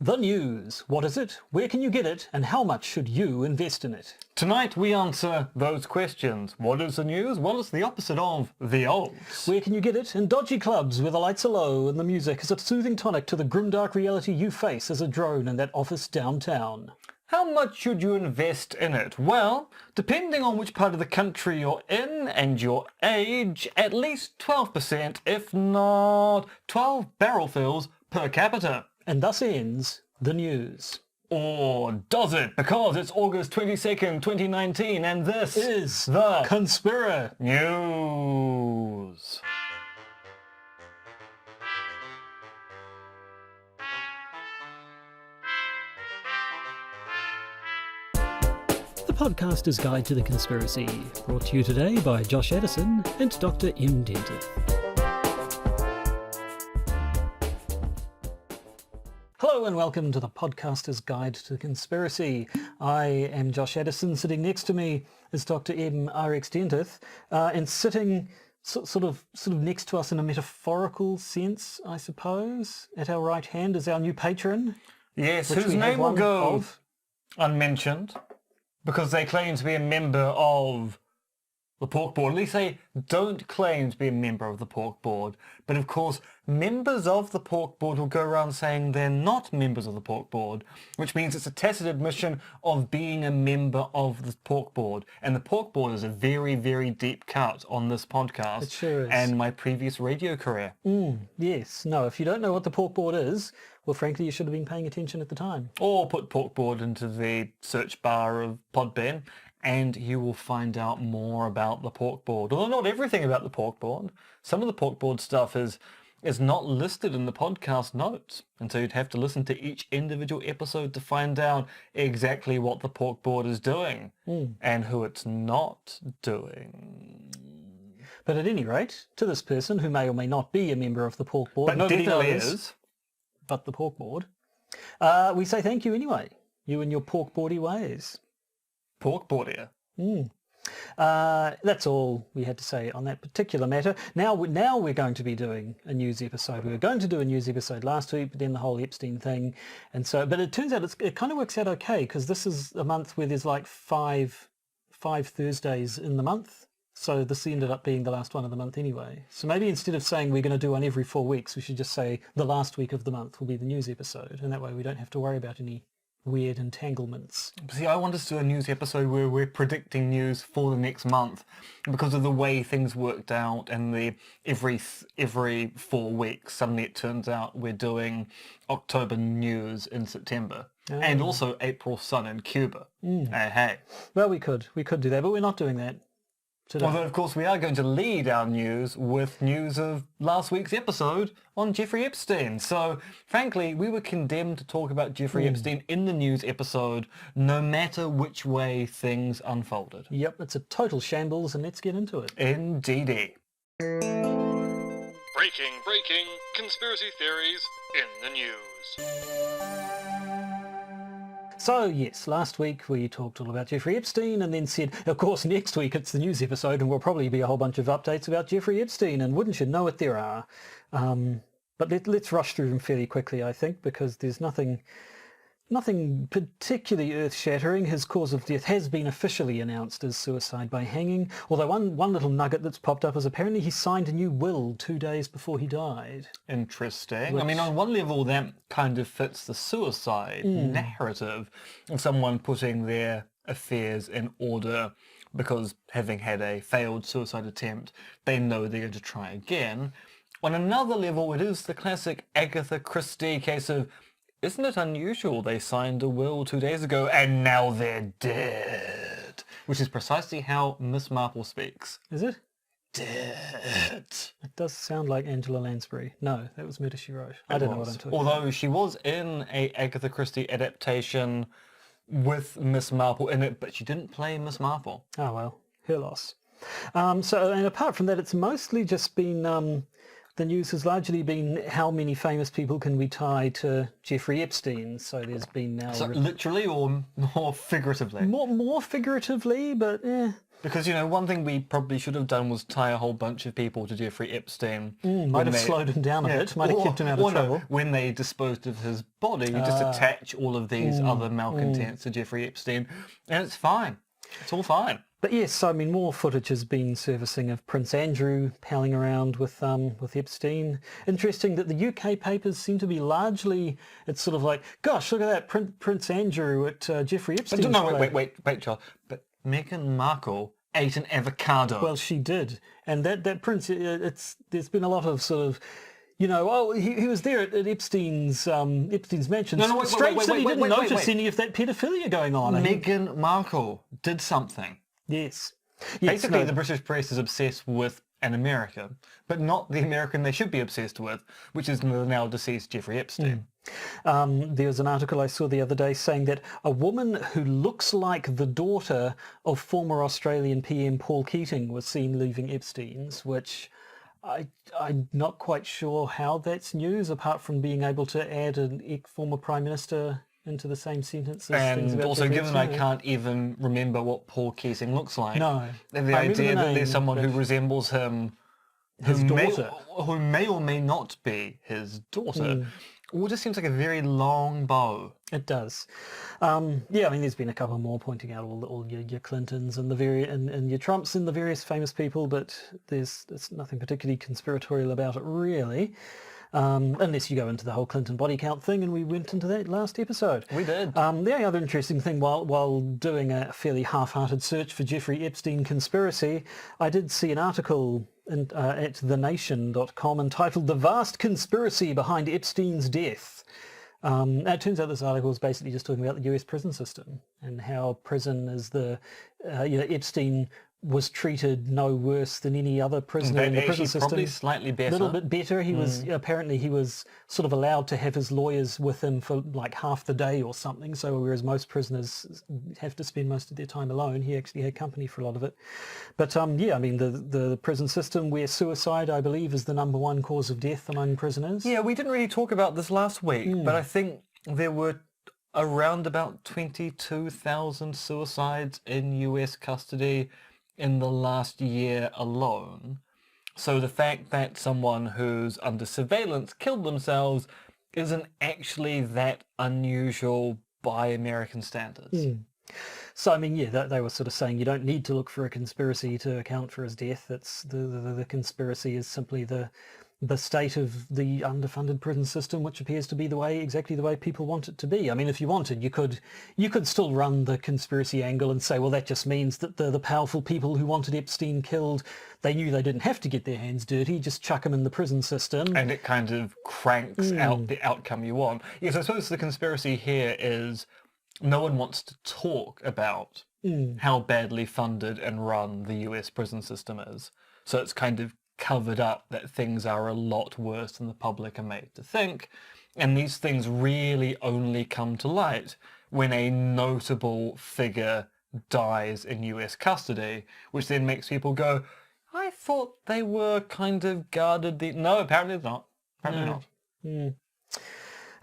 The news. What is it? Where can you get it? And how much should you invest in it? Tonight we answer those questions. What is the news? Well, it's the opposite of the odds. Where can you get it? In dodgy clubs where the lights are low and the music is a soothing tonic to the grimdark reality you face as a drone in that office downtown. How much should you invest in it? Well, depending on which part of the country you're in and your age, at least 12%, if not 12 barrel fills per capita. And thus ends the news. Or does it? Because it's August 22nd, 2019, and this is the Conspira News. The Podcaster's Guide to the Conspiracy, brought to you today by Josh Addison and Dr. M. Dentith. Hello and welcome to the Podcaster's Guide to the Conspiracy. I am Josh Addison. Sitting next to me is Dr. M. R.X. Dentith, and sitting sort of next to us in a metaphorical sense, I suppose, at our right hand is our new patron. Yes, whose name will go unmentioned because they claim to be a member of the Pork Board. At least they don't claim to be a member of the Pork Board. But of course, members of the Pork Board will go around saying they're not members of the Pork Board, which means it's a tacit admission of being a member of the Pork Board. And the Pork Board is a very, very deep cut on this podcast. It sure is. And my previous radio career. Yes. No, if you don't know what the Pork Board is, well, frankly, you should have been paying attention at the time. Or put Pork Board into the search bar of Podbean, and you will find out more about the Pork Board. Although not everything about the Pork Board. Some of the Pork Board stuff is not listed in the podcast notes. And so you'd have to listen to each individual episode to find out exactly what the Pork Board is doing and who it's not doing. But at any rate, to this person who may or may not be a member of the Pork Board, But nobody definitely knows, is. but the Pork Board, we say thank you anyway, you and your pork boardy ways. Pork Boardier. That's all we had to say on that particular matter. Now we're going to be doing a news episode. We were going to do a news episode last week, but then the whole Epstein thing, and so. But it turns out it kind of works out okay because this is a month where there's like five Thursdays in the month. So this ended up being the last one of the month anyway. So maybe instead of saying we're going to do one every 4 weeks, we should just say the last week of the month will be the news episode, and that way we don't have to worry about any weird entanglements. See, I want us to do a news episode where we're predicting news for the next month because of the way things worked out and the every 4 weeks suddenly it turns out we're doing October news in September and also April sun in Cuba. Hey. Well, we could do that, but we're not doing that today. Although, of course, we are going to lead our news with news of last week's episode on Jeffrey Epstein. So, frankly, we were condemned to talk about Jeffrey Epstein in the news episode, no matter which way things unfolded. Yep, it's a total shambles, and let's get into it. Indeedy. Breaking conspiracy theories in the news. So, yes, last week we talked all about Jeffrey Epstein and then said, of course, next week it's the news episode and will probably be a whole bunch of updates about Jeffrey Epstein, and wouldn't you know it, there are. But let's rush through them fairly quickly, I think, because there's nothing particularly earth-shattering. His cause of death has been officially announced as suicide by hanging, although one little nugget that's popped up is apparently he signed a new will 2 days before he died. Interesting. I mean, on one level, that kind of fits the suicide narrative of someone putting their affairs in order because having had a failed suicide attempt, they know they're going to try again. On another level, it is the classic Agatha Christie case of, isn't it unusual they signed a will 2 days ago and now they're dead? Which is precisely how Miss Marple speaks. Is it? Dead. It does sound like Angela Lansbury. No, that was Murder, She Wrote. I don't know what I'm talking about. Although she was in a Agatha Christie adaptation with Miss Marple in it, but she didn't play Miss Marple. Oh, well, her loss. And apart from that, it's mostly just been... the news has largely been how many famous people can we tie to Jeffrey Epstein. So there's been now... So literally or more figuratively? More figuratively, but Because, one thing we probably should have done was tie a whole bunch of people to Jeffrey Epstein. Might have slowed him down a bit, might have kept him out of trouble. No, when they disposed of his body, you just attach all of these other malcontents to Jeffrey Epstein, and it's fine. It's all fine. But yes, I mean, more footage has been surfacing of Prince Andrew palling around with Epstein. Interesting that the UK papers seem to be largely, it's sort of like, gosh, look at that, Prince Andrew at Jeffrey Epstein's But no, place. wait, Charles. But Meghan Markle ate an avocado. Well, she did. And that prince, there's been a lot of sort of, he was there at Epstein's mansion. No, Strange that he didn't notice wait. any of that paedophilia going on. Meghan Markle did something. Yes. Basically, the British press is obsessed with an American, but not the American they should be obsessed with, which is the now deceased Jeffrey Epstein. There was an article I saw the other day saying that a woman who looks like the daughter of former Australian PM Paul Keating was seen leaving Epstein's, which I'm not quite sure how that's news, apart from being able to add a former Prime Minister into the same sentence as things And about also, Jeffrey given I Epstein. can't even remember what Paul Keating looks like, No. the I remember idea the that name, there's someone who but resembles him, his daughter. who may or may not be his daughter, all just seems like a very long bow. It does. I mean, there's been a couple more pointing out all your Clintons and and your Trumps and the various famous people, but there's nothing particularly conspiratorial about it, really. Unless you go into the whole Clinton body count thing, and we went into that last episode. We did. The only other interesting thing, while doing a fairly half-hearted search for Jeffrey Epstein conspiracy, I did see an article at thenation.com entitled "The Vast Conspiracy Behind Epstein's Death." It turns out this article is basically just talking about the US prison system and how prison is Epstein was treated no worse than any other prisoner in the prison system. Probably slightly better. A little bit better. He was apparently he was sort of allowed to have his lawyers with him for like half the day or something. So whereas most prisoners have to spend most of their time alone, he actually had company for a lot of it. But I mean the prison system where suicide, I believe, is the #1 cause of death among prisoners. Yeah, we didn't really talk about this last week, but I think there were around about 22,000 suicides in US custody in the last year alone. So the fact that someone who's under surveillance killed themselves isn't actually that unusual by American standards. So I mean, they were sort of saying you don't need to look for a conspiracy to account for his death. It's the conspiracy is simply the state of the underfunded prison system, which appears to be exactly the way people want it to be. I mean, if you wanted, you could still run the conspiracy angle and say, well, that just means that the powerful people who wanted Epstein killed, they knew they didn't have to get their hands dirty, just chuck them in the prison system. And it kind of cranks out the outcome you want. Yes, I suppose the conspiracy here is no one wants to talk about how badly funded and run the US prison system is. So it's kind of covered up that things are a lot worse than the public are made to think. And these things really only come to light when a notable figure dies in US custody, which then makes people go, I thought they were kind of guarded. No, apparently not. Apparently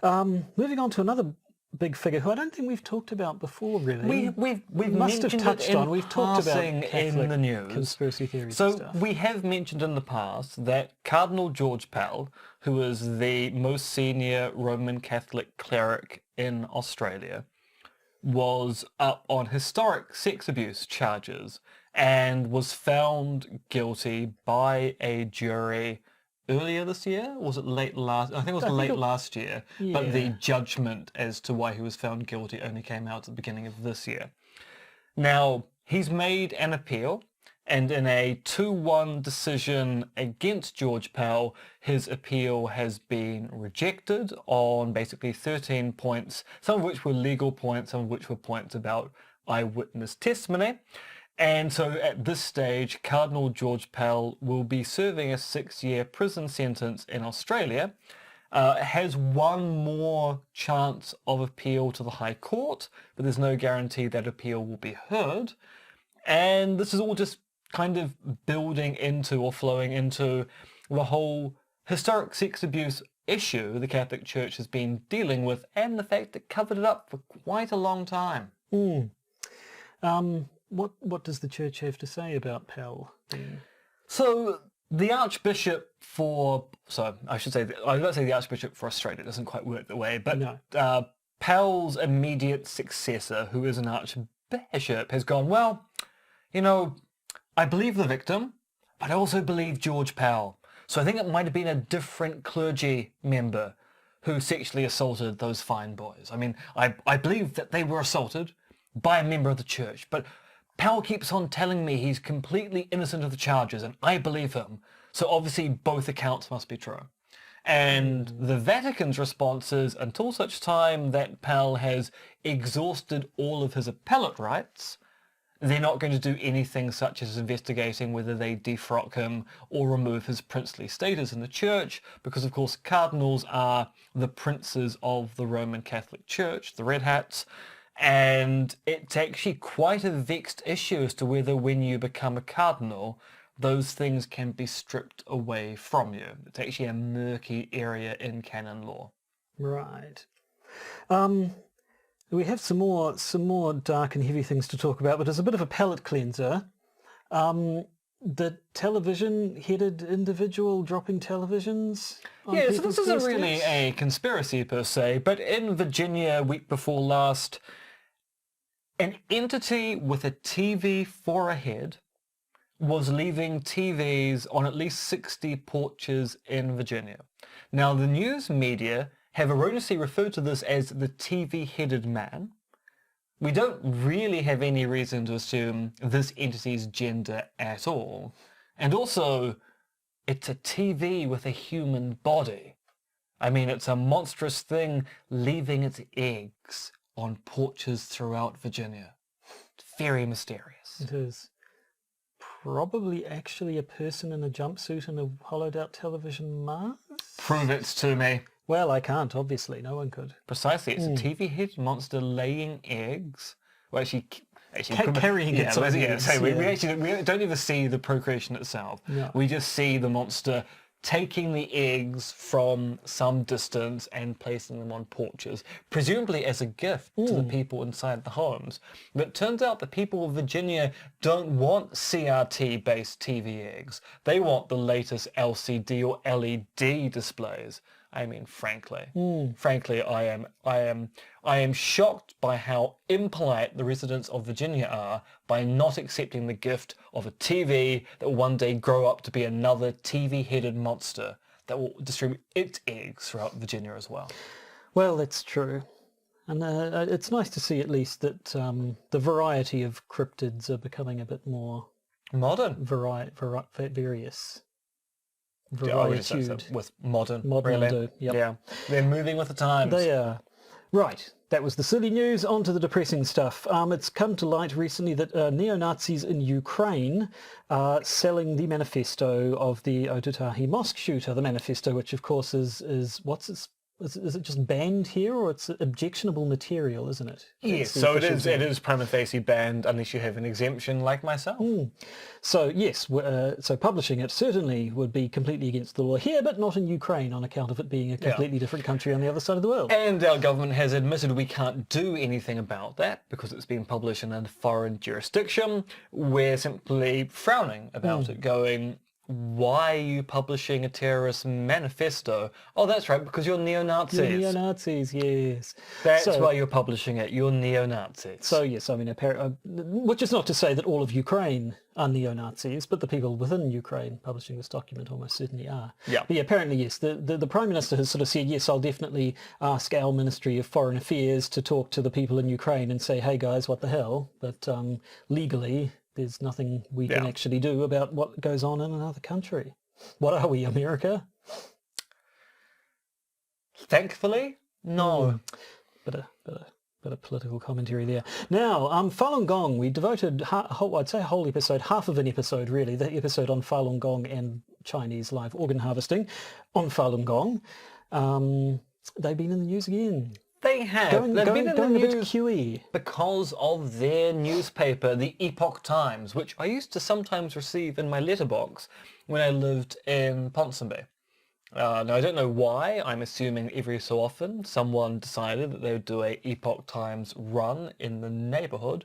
not. Moving on to another big figure who I don't think we've talked about before, really. We've must have touched on. We've talked about in Catholic the news. Conspiracy theories and So stuff. we have mentioned in the past that Cardinal George Pell, who is the most senior Roman Catholic cleric in Australia, was up on historic sex abuse charges and was found guilty by a jury earlier this year? Was it late last? I think it was late last year. But the judgment as to why he was found guilty only came out at the beginning of this year. Now, he's made an appeal, and in a 2-1 decision against George Pell, his appeal has been rejected on basically 13 points, some of which were legal points, some of which were points about eyewitness testimony. And so at this stage, Cardinal George Pell will be serving a 6-year prison sentence in Australia, has one more chance of appeal to the High Court, but there's no guarantee that appeal will be heard. And this is all just kind of building into or flowing into the whole historic sex abuse issue the Catholic Church has been dealing with, and the fact it covered it up for quite a long time. what does the church have to say about Pell then? So the Archbishop for, so I should say, I was about to say the Archbishop for Australia, it doesn't quite work that way, but No. Pell's immediate successor, who is an Archbishop, has gone, well, you know, I believe the victim, but I also believe George Pell. So I think it might have been a different clergy member who sexually assaulted those fine boys. I mean, I believe that they were assaulted by a member of the church, but Pell keeps on telling me he's completely innocent of the charges, and I believe him. So obviously both accounts must be true. And the Vatican's response is, until such time that Pell has exhausted all of his appellate rights, they're not going to do anything such as investigating whether they defrock him or remove his princely status in the church, because of course cardinals are the princes of the Roman Catholic Church, the Red Hats, and it's actually quite a vexed issue as to whether when you become a cardinal, those things can be stripped away from you. It's actually a murky area in canon law. Right. We have some more dark and heavy things to talk about, but as a bit of a palate cleanser, the television-headed individual dropping televisions on Yeah, so people's this isn't really doorsteps? a conspiracy per se, but in Virginia, week before last, an entity with a TV for a head was leaving TVs on at least 60 porches in Virginia. Now, the news media have erroneously referred to this as the TV-headed man. We don't really have any reason to assume this entity's gender at all. And also, it's a TV with a human body. I mean, it's a monstrous thing leaving its eggs on porches throughout Virginia. It's very mysterious. It is. Probably actually a person in a jumpsuit and a hollowed-out television mask? Prove it to me. Well, I can't, obviously. No one could. Precisely. It's a TV-head monster laying eggs. Well, actually Carrying its own eggs, so we yeah. we don't even see the procreation itself. No. We just see the monster taking the eggs from some distance and placing them on porches, presumably as a gift to the people inside the homes. But it turns out the people of Virginia don't want CRT-based TV eggs. They want the latest LCD or LED displays. I mean, frankly, I am shocked by how impolite the residents of Virginia are by not accepting the gift of a TV that will one day grow up to be another TV-headed monster that will distribute its eggs throughout Virginia as well. Well, that's true. And it's nice to see at least that the variety of cryptids are becoming a bit more Modern. various. Yeah, I would just say so, Varietude. with modern, Modern really. do, yep. Yeah, they're moving with the times. They are. Right, that was the silly news. On to the depressing stuff. It's come to light recently that neo-Nazis in Ukraine are selling the manifesto of the Ototahi mosque shooter. The manifesto, which of course is what's its... Is it just banned here, or it's objectionable material, isn't it? Yes, so it is prima facie banned unless you have an exemption like myself. So yes, so publishing it certainly would be completely against the law here, but not in Ukraine on account of it being a completely different country on the other side of the world. And our government has admitted we can't do anything about that because it's been published in a foreign jurisdiction. We're simply frowning about it, going, why are you publishing a terrorist manifesto? Oh, that's right, because you're neo-Nazis. You're neo-Nazis, yes. That's So- why you're publishing it. You're neo-Nazis. So yes, I mean, which is not to say that all of Ukraine are neo-Nazis, but the people within Ukraine publishing this document almost certainly are. Yeah. But yeah, apparently yes, the Prime Minister has sort of said, yes, I'll definitely ask our Ministry of Foreign Affairs to talk to the people in Ukraine and say, hey guys, what the hell? But legally, there's nothing we can actually do about what goes on in another country. What are we, America? Thankfully, no. Bit of political commentary there. Now, Falun Gong, we devoted, I'd say a whole episode, half of an episode really, the episode on Falun Gong and Chinese live organ harvesting on Falun Gong. They've been in the news again. They have. They've been in the a bit news QE. because of their newspaper, the Epoch Times, which I used to sometimes receive in my letterbox when I lived in Ponsonby. Now, I don't know why. I'm assuming every so often someone decided that they would do a Epoch Times run in the neighborhood,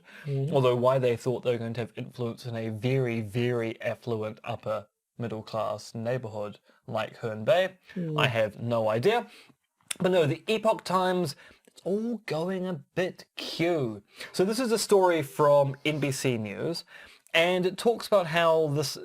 although why they thought they were going to have influence in a very, very affluent upper middle class neighborhood like Herne Bay, I have no idea. But no, the Epoch Times, it's all going a bit Q. So this is a story from NBC News, and it talks about how this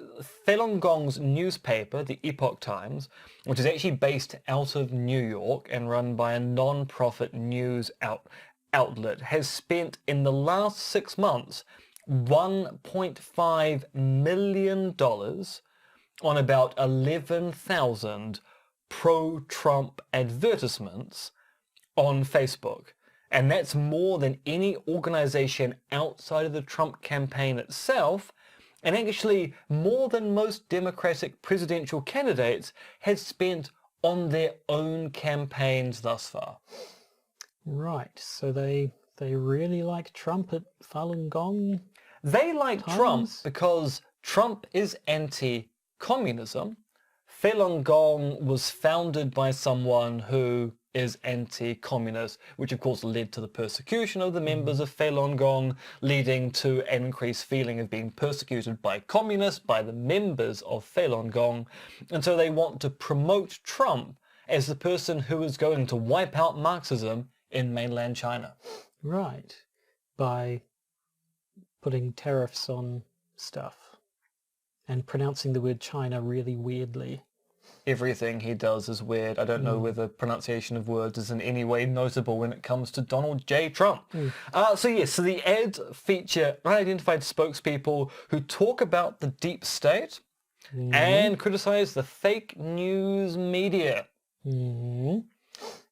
Falun Gong's newspaper, the Epoch Times, which is actually based out of New York and run by a non-profit news outlet, has spent in the last 6 months $1.5 million on about 11,000 pro-Trump advertisements on Facebook. And that's more than any organization outside of the Trump campaign itself, and actually more than most Democratic presidential candidates have spent on their own campaigns thus far. Right, so they really like Trump at Falun Gong? They like Trump because Trump is anti-communism. Falun Gong was founded by someone who is anti-communist, which of course led to the persecution of the members of Falun Gong, leading to an increased feeling of being persecuted by communists, by the members of Falun Gong. And so they want to promote Trump as the person who is going to wipe out Marxism in mainland China. Right, by putting tariffs on stuff and pronouncing the word China really weirdly. Everything he does is weird. I don't know whether pronunciation of words is in any way notable when it comes to Donald J. Trump. So the ads feature unidentified spokespeople who talk about the deep state and criticize the fake news media.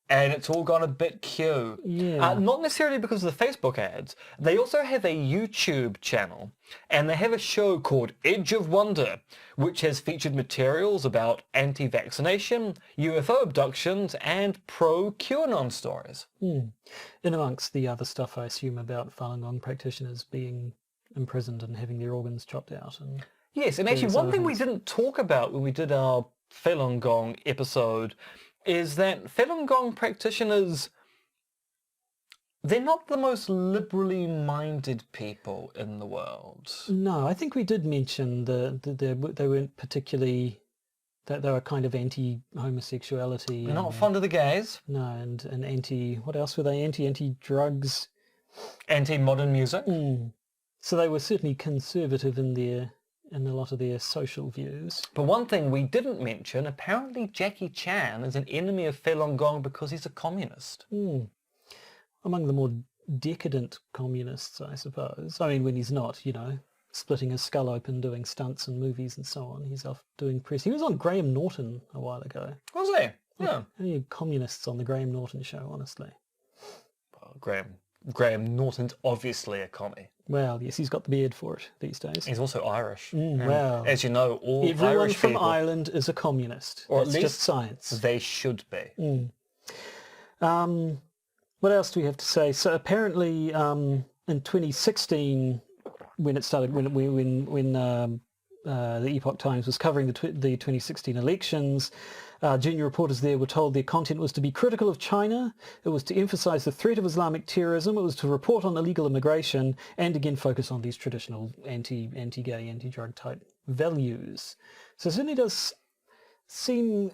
And it's all gone a bit Q. Not necessarily because of the Facebook ads. They also have a YouTube channel, and they have a show called Edge of Wonder, which has featured materials about anti-vaccination, UFO abductions, and pro-QAnon stories. In amongst the other stuff, I assume, about Falun Gong practitioners being imprisoned and having their organs chopped out. And yes, and actually one thing we didn't talk about when we did our Falun Gong episode is that Falun Gong practitioners, they're not the most liberally minded people in the world. No, I think we did mention they weren't particularly, that they were kind of anti-homosexuality. They're not fond of the gays. No, and anti, what else were they? Anti-drugs. Anti-modern music. So they were certainly conservative in a lot of their social views. But one thing we didn't mention, apparently Jackie Chan is an enemy of Falun Gong because he's a communist. Among the more decadent communists, I suppose. I mean, when he's not, splitting his skull open, doing stunts and movies and so on. He's off doing press. He was on Graham Norton a while ago. Was he? Yeah. Only communists on the Graham Norton show, honestly. Well, Graham Norton's obviously a commie. Well, yes, he's got the beard for it these days. He's also Irish. Well, as you know, all everyone Irish from people, Ireland is a communist. or It's at least just science. they should be. What else do we have to say? So apparently, in 2016, when it started, when the Epoch Times was covering the 2016 elections, junior reporters there were told their content was to be critical of China, it was to emphasize the threat of Islamic terrorism, it was to report on illegal immigration, and again focus on these traditional anti-gay, anti-drug type values. So it certainly does seem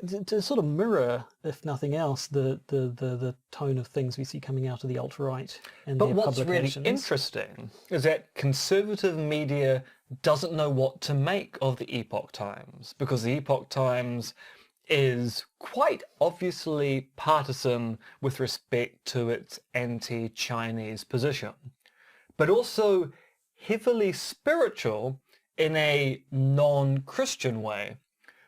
to sort of mirror, if nothing else, the tone of things we see coming out of the alt-right and their publications. But what's really interesting is that conservative media doesn't know what to make of the Epoch Times, because the Epoch Times is quite obviously partisan with respect to its anti-Chinese position, but also heavily spiritual in a non-Christian way.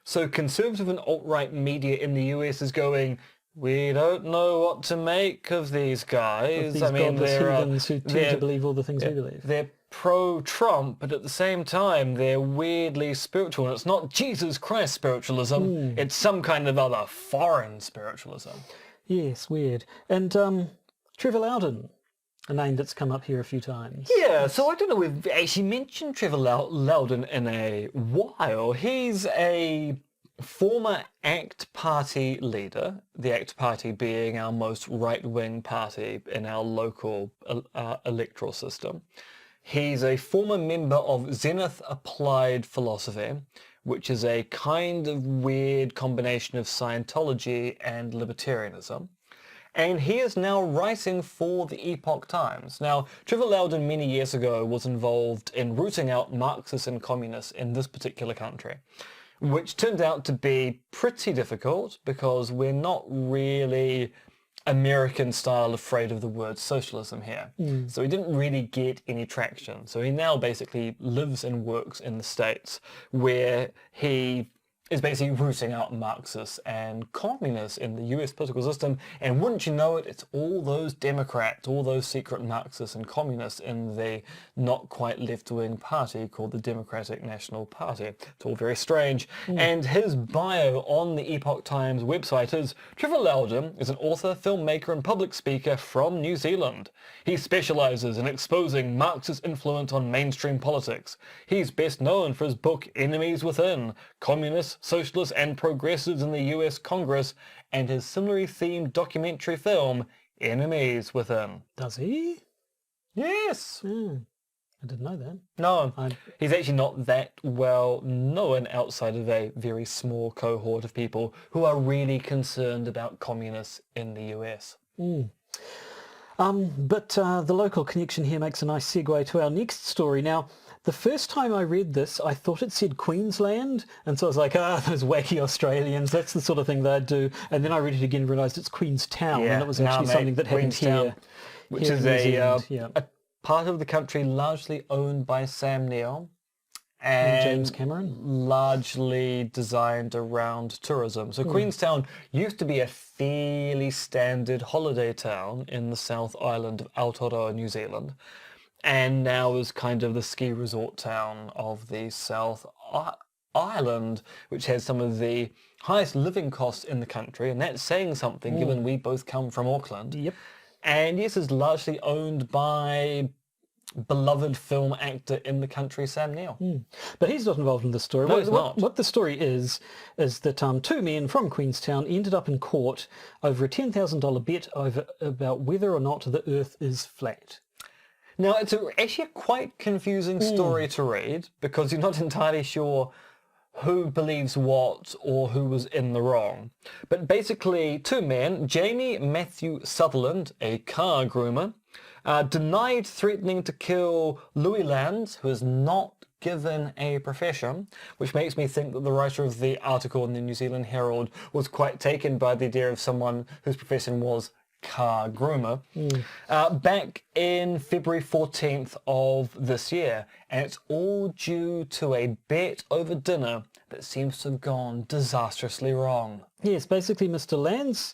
So conservative and alt-right media in the US is going, we don't know what to make of these guys. These godless heathens who tend to believe all the things we believe. They're pro-Trump, but at the same time, they're weirdly spiritual. And it's not Jesus Christ spiritualism, it's some kind of other foreign spiritualism. Yes, weird. And Trevor Loudon, a name that's come up here a few times. Yeah, so I don't know, we've actually mentioned Trevor Loudon in a while. He's a former ACT Party leader, the ACT Party being our most right-wing party in our local electoral system. He's a former member of Zenith Applied Philosophy, which is a kind of weird combination of Scientology and libertarianism. And he is now writing for the Epoch Times. Now, Trevor Loudon many years ago was involved in rooting out Marxists and communists in this particular country, which turned out to be pretty difficult because we're not really American style afraid of the word socialism here. So he didn't really get any traction. So he now basically lives and works in the States where he is basically rooting out Marxists and communists in the US political system. And wouldn't you know it, it's all those Democrats, all those secret Marxists and communists in the not quite left-wing party called the Democratic National Party. It's all very strange. And his bio on the Epoch Times website is, Trevor Loudon is an author, filmmaker and public speaker from New Zealand. He specializes in exposing Marxist influence on mainstream politics. He's best known for his book Enemies Within, Communists, Socialists and Progressives in the US Congress, and his similarly themed documentary film Enemies Within. Does he? Yes! I didn't know that. No, he's actually not that well known outside of a very small cohort of people who are really concerned about communists in the US. But the local connection here makes a nice segue to our next story. Now, the first time I read this, I thought it said Queensland, and so I was like, those wacky Australians, that's the sort of thing they'd do. And then I read it again and realised it's Queenstown, and it was actually something that happened here. Which is a part of the country largely owned by Sam Neill. And James Cameron, largely designed around tourism. So Queenstown used to be a fairly standard holiday town in the South Island of Aotearoa, New Zealand, and now is kind of the ski resort town of the South Island, which has some of the highest living costs in the country, and that's saying something given we both come from Auckland. Yep. And yes, is largely owned by beloved film actor in the country, Sam Neill. But he's not involved in this story. No, he's not. What the story is that two men from Queenstown ended up in court over a $10,000 bet about whether or not the Earth is flat. Now, it's actually a quite confusing story to read because you're not entirely sure who believes what or who was in the wrong. But basically, two men, Jamie Matthew Sutherland, a car groomer, denied threatening to kill Louis Lands, who is not given a profession, which makes me think that the writer of the article in the New Zealand Herald was quite taken by the idea of someone whose profession was car groomer, back in February 14th of this year. And it's all due to a bet over dinner that seems to have gone disastrously wrong. Yes, basically Mr. Lands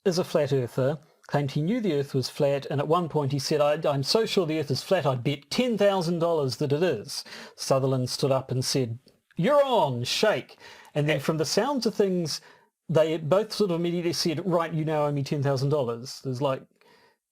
is a flat earther, claimed he knew the Earth was flat, and at one point he said, I'm so sure the Earth is flat, I'd bet $10,000 that it is. Sutherland stood up and said, you're on, shake. And then from the sounds of things, they both sort of immediately said, right, you now owe me $10,000. There's like,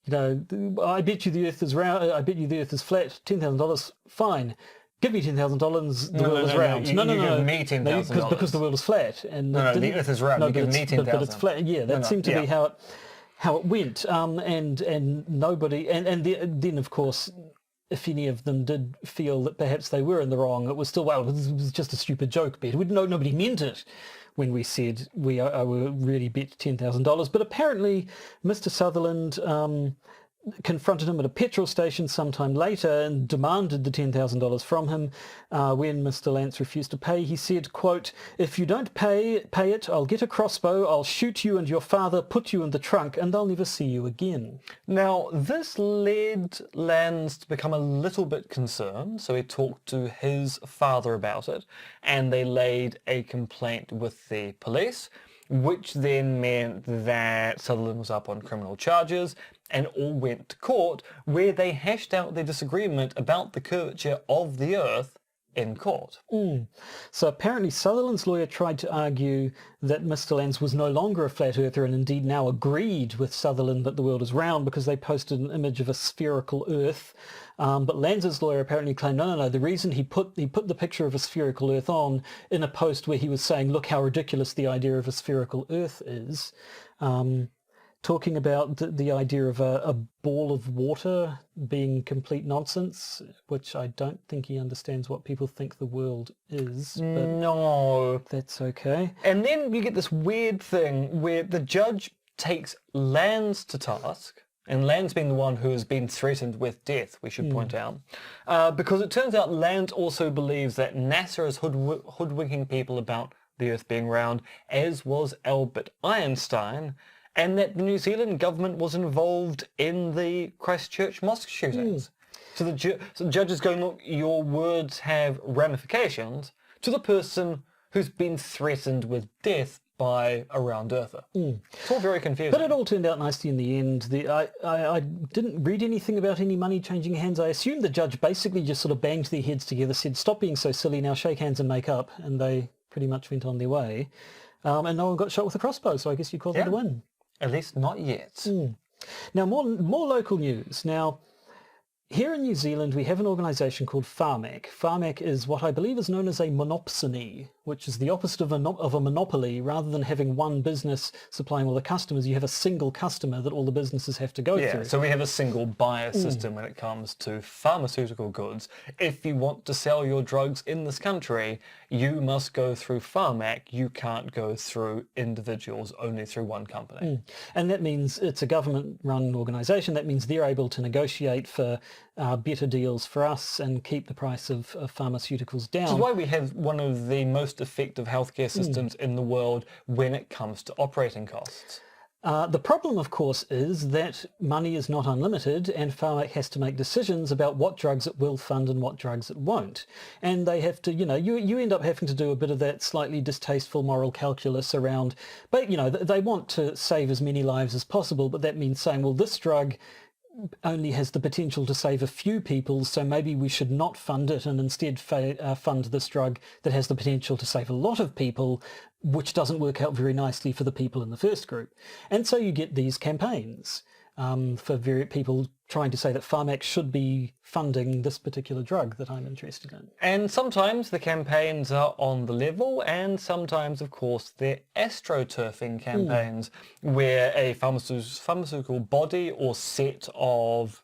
I bet you the Earth is round, I bet you the Earth is flat, $10,000, fine. Give me $10,000, the world is round. You give me $10,000. Because the world is flat. And the Earth is round, you give me $10,000. But it's flat, yeah, that seemed to be how it went, and nobody, and then of course, if any of them did feel that perhaps they were in the wrong, it was still, it was just a stupid joke bet. Nobody meant it when we said we really bet $10,000. But apparently, Mr. Sutherland confronted him at a petrol station sometime later and demanded the $10,000 from him. When Mr. Lance refused to pay, he said, quote, if you don't pay it, I'll get a crossbow, I'll shoot you and your father, put you in the trunk, and I'll never see you again. Now, this led Lance to become a little bit concerned, so he talked to his father about it, and they laid a complaint with the police, which then meant that Sutherland was up on criminal charges and all went to court, where they hashed out their disagreement about the curvature of the Earth in court. So apparently Sutherland's lawyer tried to argue that Mr. Lands was no longer a flat earther and indeed now agreed with Sutherland that the world is round because they posted an image of a spherical earth. But Lands's lawyer apparently claimed, no, the reason he put the picture of a spherical earth on in a post where he was saying, look how ridiculous the idea of a spherical earth is, talking about the idea of a ball of water being complete nonsense, which I don't think he understands what people think the world is. But no. that's okay. And then you get this weird thing where the judge takes Lands to task, and Lands being the one who has been threatened with death, we should point out, because it turns out Lands also believes that NASA is hoodwinking people about the Earth being round, as was Albert Einstein, and that the New Zealand government was involved in the Christchurch mosque shootings. So the judge is going, look, your words have ramifications to the person who's been threatened with death by a round earther. It's all very confusing. But it all turned out nicely in the end. I didn't read anything about any money changing hands. I assume the judge basically just sort of banged their heads together, said, stop being so silly, now shake hands and make up, and they pretty much went on their way. And no one got shot with a crossbow, so I guess you call that a win. At least not yet. Now, more local news. Now, here in New Zealand, we have an organisation called Pharmac. Pharmac is what I believe is known as a monopsony, which is the opposite of a monopoly. Rather than having one business supplying all the customers, you have a single customer that all the businesses have to go through. So we have a single buyer system when it comes to pharmaceutical goods. If you want to sell your drugs in this country, you must go through Pharmac. You can't go through individuals, only through one company. And that means it's a government-run organisation. That means they're able to negotiate for better deals for us and keep the price of pharmaceuticals down. Which is why we have one of the most effective healthcare systems in the world when it comes to operating costs. The problem, of course, is that money is not unlimited and Pharmac has to make decisions about what drugs it will fund and what drugs it won't. And they have to, you end up having to do a bit of that slightly distasteful moral calculus around, but, they want to save as many lives as possible, but that means saying, well, this drug only has the potential to save a few people, so maybe we should not fund it and instead fund this drug that has the potential to save a lot of people, which doesn't work out very nicely for the people in the first group. And so you get these campaigns for people trying to say that Pharmac should be funding this particular drug that I'm interested in. And sometimes the campaigns are on the level, and sometimes, of course, they're astroturfing campaigns where a pharmaceutical body or set of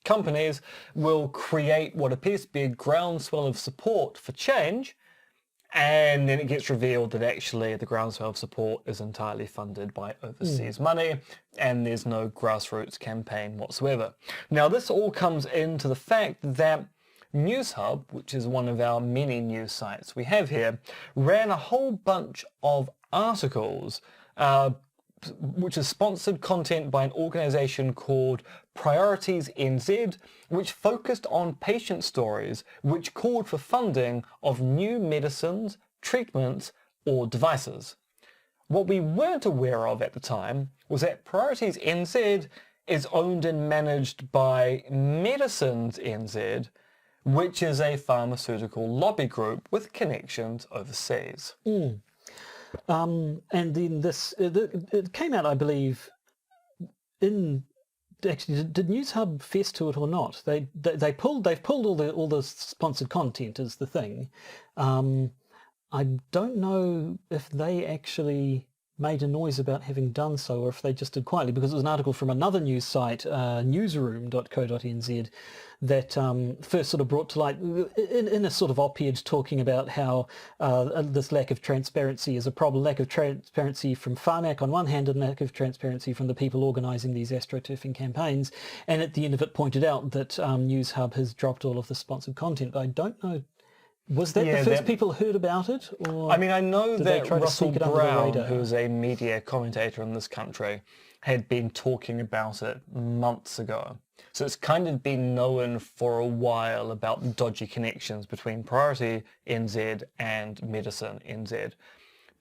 companies will create what appears to be a groundswell of support for change, and then it gets revealed that actually the groundswell of support is entirely funded by overseas money, and there's no grassroots campaign whatsoever. Now, this all comes into the fact that NewsHub, which is one of our many news sites we have here, ran a whole bunch of articles which is sponsored content by an organisation called Priorities NZ, which focused on patient stories which called for funding of new medicines, treatments or devices. What we weren't aware of at the time was that Priorities NZ is owned and managed by Medicines NZ, which is a pharmaceutical lobby group with connections overseas. And then it came out, I believe, actually, did NewsHub fess to it or not? They've pulled all the sponsored content is the thing. I don't know if they actually made a noise about having done so or if they just did quietly, because it was an article from another news site, newsroom.co.nz, that first sort of brought to light in a sort of op-ed talking about how this lack of transparency is a problem, lack of transparency from Pharmac on one hand and lack of transparency from the people organising these astroturfing campaigns, and at the end of it pointed out that NewsHub has dropped all of the sponsored content. But I don't know, was that the first people heard about it? Or I mean, I know that Russell Brown, who who's a media commentator in this country, had been talking about it months ago. So it's kind of been known for a while about the dodgy connections between Priority NZ and Medicine NZ.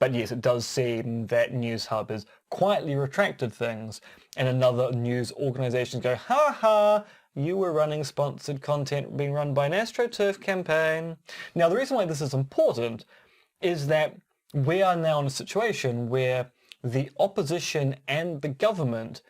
But yes, it does seem that NewsHub is quietly retracted things, and another news organisation go, ha ha, you were running sponsored content being run by an AstroTurf campaign. Now, the reason why this is important is that we are now in a situation where the opposition and the government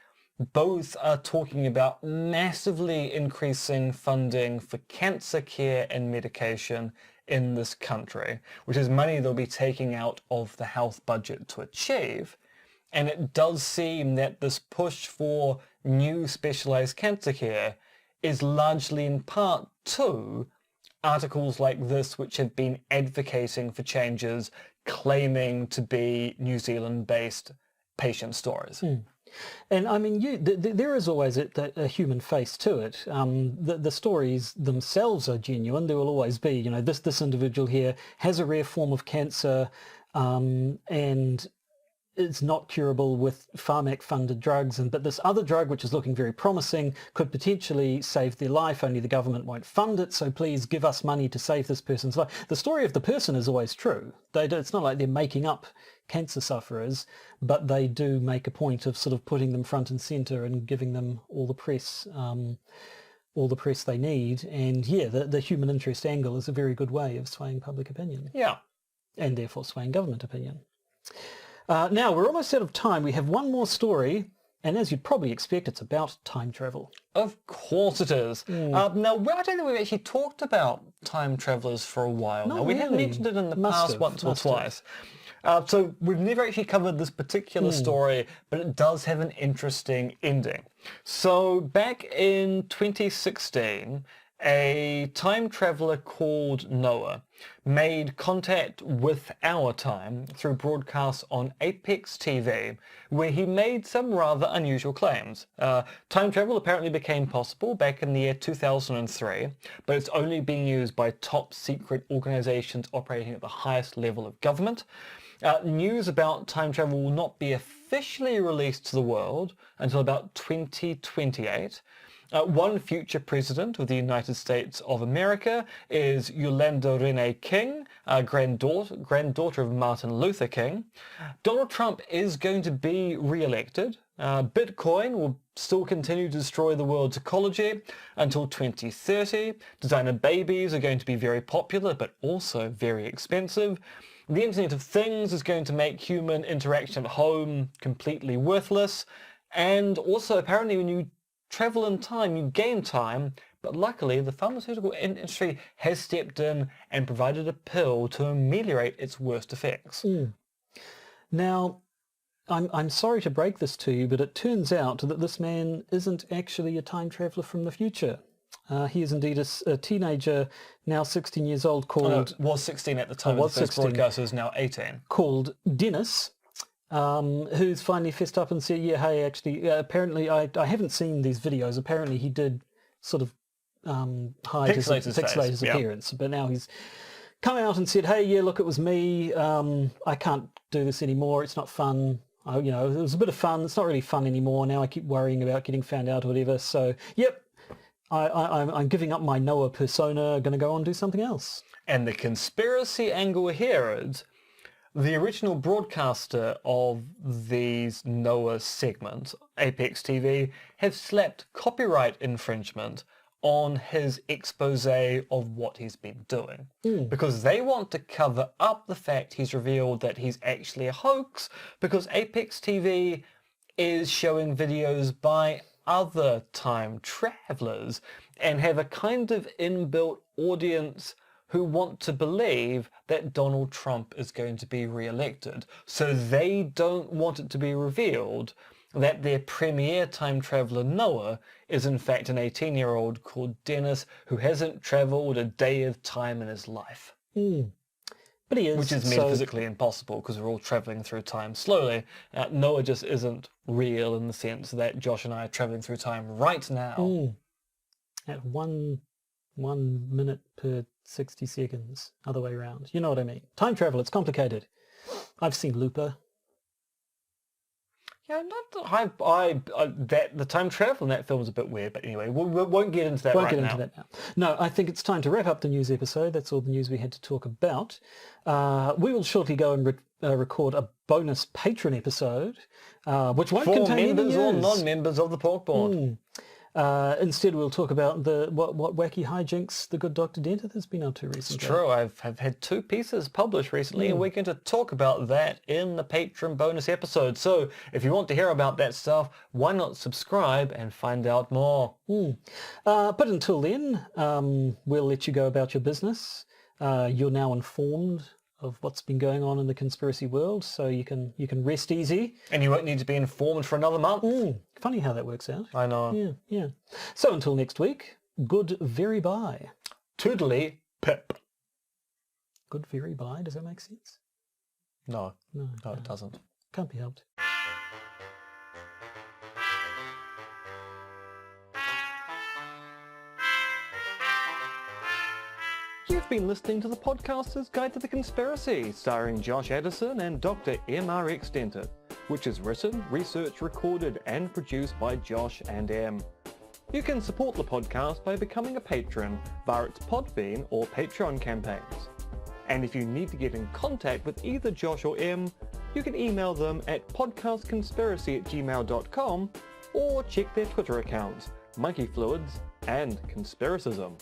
both are talking about massively increasing funding for cancer care and medication in this country, which is money they'll be taking out of the health budget to achieve. And it does seem that this push for new specialised cancer care is largely in part to articles like this, which have been advocating for changes, claiming to be New Zealand-based patient stories. And I mean, there is always a human face to it. The stories themselves are genuine. There will always be, you know, this individual here has a rare form of cancer, and it's not curable with pharmac-funded drugs, but this other drug, which is looking very promising, could potentially save their life, only the government won't fund it, so please give us money to save this person's life. The story of the person is always true. It's not like they're making up cancer sufferers, but they do make a point of sort of putting them front and centre and giving them all the press they need. And yeah, the human interest angle is a very good way of swaying public opinion. Yeah. And therefore swaying government opinion. Now, we're almost out of time. We have one more story, and as you'd probably expect, it's about time travel. Of course it is. Now, I don't think we've actually talked about time travellers for a while now. We have mentioned it in the past once or twice. So we've never actually covered this particular story, but it does have an interesting ending. So back in 2016, a time traveller called Noah made contact with our time through broadcasts on Apex TV, where he made some rather unusual claims. Time travel apparently became possible back in the year 2003, but it's only being used by top secret organisations operating at the highest level of government. News about time travel will not be officially released to the world until about 2028. One future president of the United States of America is Yolanda Renee King, granddaughter of Martin Luther King. Donald Trump is going to be re-elected. Bitcoin will still continue to destroy the world's ecology until 2030. Designer babies are going to be very popular, but also very expensive. The Internet of Things is going to make human interaction at home completely worthless. And also, apparently, when you travel in time, you gain time, but luckily the pharmaceutical industry has stepped in and provided a pill to ameliorate its worst effects. Now, I'm sorry to break this to you, but it turns out that this man isn't actually a time traveller from the future. He is indeed a teenager, now 16 years old, called... was 16 at the time of the first broadcast, is now 18. Called Dennis. Who's finally fessed up and said, yeah, hey, actually, apparently, I haven't seen these videos. Apparently he did sort of hide his appearance, but now he's come out and said, hey, yeah, look, it was me. I can't do this anymore. It's not fun. It was a bit of fun. It's not really fun anymore. Now I keep worrying about getting found out or whatever. So, yep, I'm giving up my Noah persona, going to go on and do something else. And the conspiracy angle here is, the original broadcaster of these Noah segments, Apex TV, have slapped copyright infringement on his expose of what he's been doing. Because they want to cover up the fact he's revealed that he's actually a hoax, because Apex TV is showing videos by other time travelers and have a kind of inbuilt audience who want to believe that Donald Trump is going to be re-elected. So they don't want it to be revealed that their premier time traveller Noah is in fact an 18-year-old called Dennis who hasn't travelled a day of time in his life. But he is. Which is metaphysically impossible because we're all travelling through time slowly. Noah just isn't real in the sense that Josh and I are travelling through time right now. At 1 minute per 60 seconds, other way around. You know what I mean. Time travel, it's complicated. I've seen Looper. Yeah, the time travel in that film is a bit weird, but anyway, we won't get into that Won't right get now. into that now. No, I think it's time to wrap up the news episode. That's all the news we had to talk about. We will shortly go and record a bonus patron episode, which won't For contain any members or news. non-members of the Pork Board. Instead, we'll talk about what wacky hijinks the good Dr. Dentith has been up to recently. It's true. I've had 2 pieces published recently, and we're going to talk about that in the Patreon bonus episode. So if you want to hear about that stuff, why not subscribe and find out more? But until then, we'll let you go about your business. You're now informed of what's been going on in the conspiracy world, so you can rest easy. And you won't need to be informed for another month. Funny how that works out. I know. Yeah. So until next week, good very bye. Toodly pip. Good very bye, does that make sense? No, No, it doesn't. can't be helped. You've been listening to the Podcaster's Guide to the Conspiracy, starring Josh Addison and Dr. MRX Dentith, which is written, researched, recorded and produced by Josh and M. You can support the podcast by becoming a patron via its Podbean or Patreon campaigns. And if you need to get in contact with either Josh or M, you can email them at podcastconspiracy@gmail.com or check their Twitter accounts, Monkey Fluids and Conspiracism.